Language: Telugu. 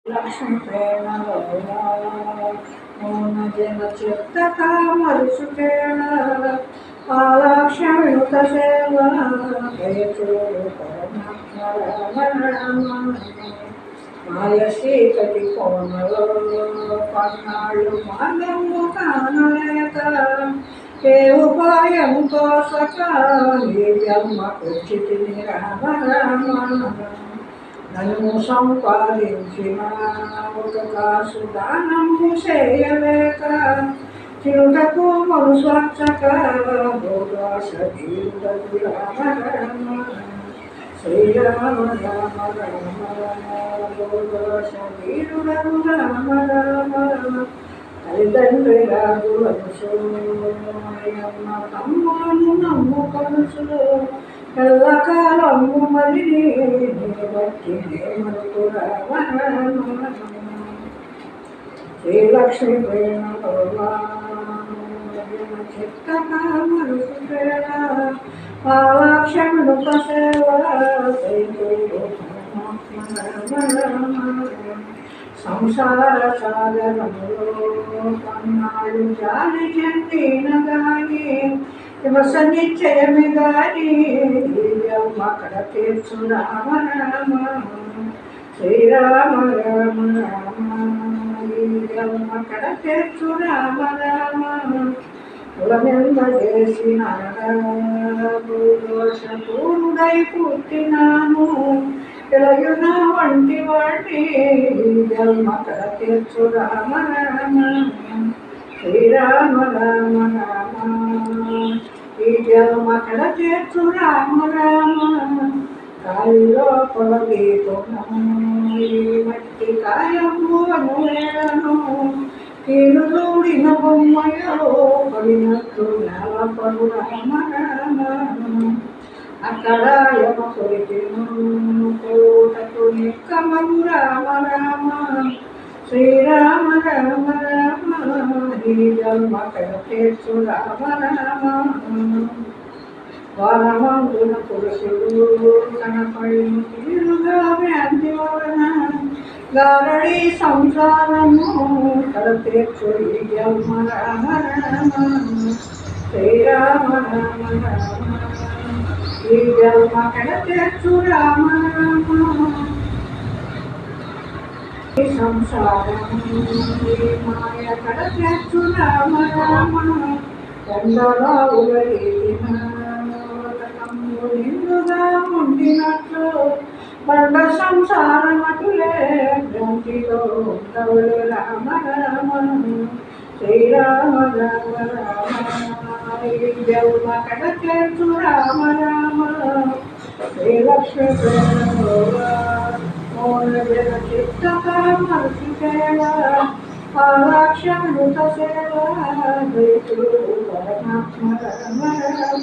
లక్ష్మి ప్రేమ మౌన జన చిత్త మరుసుకేళ ఆలక్ష్మియుత సేవ దయచూడు మాయ చీకటి కోనలో పన్నాళ్ళు మార్గము కానలేక ఏ ఉపాయంతో సకా ఈ జన్మకొచ్చితి రామ రామ నన్ను సంపాదించిన ఒక కాసు దానము చేయలేక చిరుటకు మనుస్వచ్చక భోగాస తీరుటకు రామ రామ శ్రీరామ రామ రామ భోగాస తీరుటకు రామ రామ తల్లిదండ్రి రాజులను సోయమ్మ తమ్ములను నమ్ముకొనుసు ఎల్లకాలము మరి బట్టి మనకు రామ శ్రీలక్ష్మి ప్రేమ చిత్త మనసు ప్రేమ ఆలక్ష్మణుత సేవ సంసార సాగరములో పన్నాళ్ళు జాలి చెందిన గాని దివస నిశ్చయమే గాని అక్కడ తీర్చు రామ రామ శ్రీరామ రామ రామ అక్కడ తీర్చు రామ రామ కులమెంద చేసిన దోషపూరుడై పుట్టినాను ఇలయున వంటి వాటి జన్మకడ తీర్చు రామ రామ శ్రీరామ రామ రామ ఈ జన్మకడ తీర్చు రామ రామ కాలిలో పొలగీతును ఈ మట్టి కాయము అనువేళను కీలు దూడిన బొమ్మయో పడినట్లు నేలపడు రామ రామ అక్కడ యమ కొరికిను కోటకు నిక్కమగు రామ రామ శ్రీరామ రామ రామ ఈ జన్మకడ తీర్చు రామ రామ వనమందున పురుషుడు కనపడిన తీరుగా వ్యాధి వలన గారడి సంసారము కడ తీర్చు ఈ జన్మ రామ రామ శ్రీరామ రామ రామ ఈ జన్మకడ తీర్చు రామ రామ ఈ సంసారము ఈ మాయ కడ తీర్చు రామ రామ ఎండలో ఉలగిన నిండుగా ఉండినట్లు బండ సంసారమటులే భ్రాంతిలో ఉండవులే రామ రామ శ్రీరామ రామ రామ ఈ జన్మకడ తీర్చు రామ రామ శ్రీలక్ష్మి ప్రేమ మౌన జన చిత్త మనసు సేవ ఆలక్ష్మణుత సేవ దయచూడు పరమాత్మ రామ రామ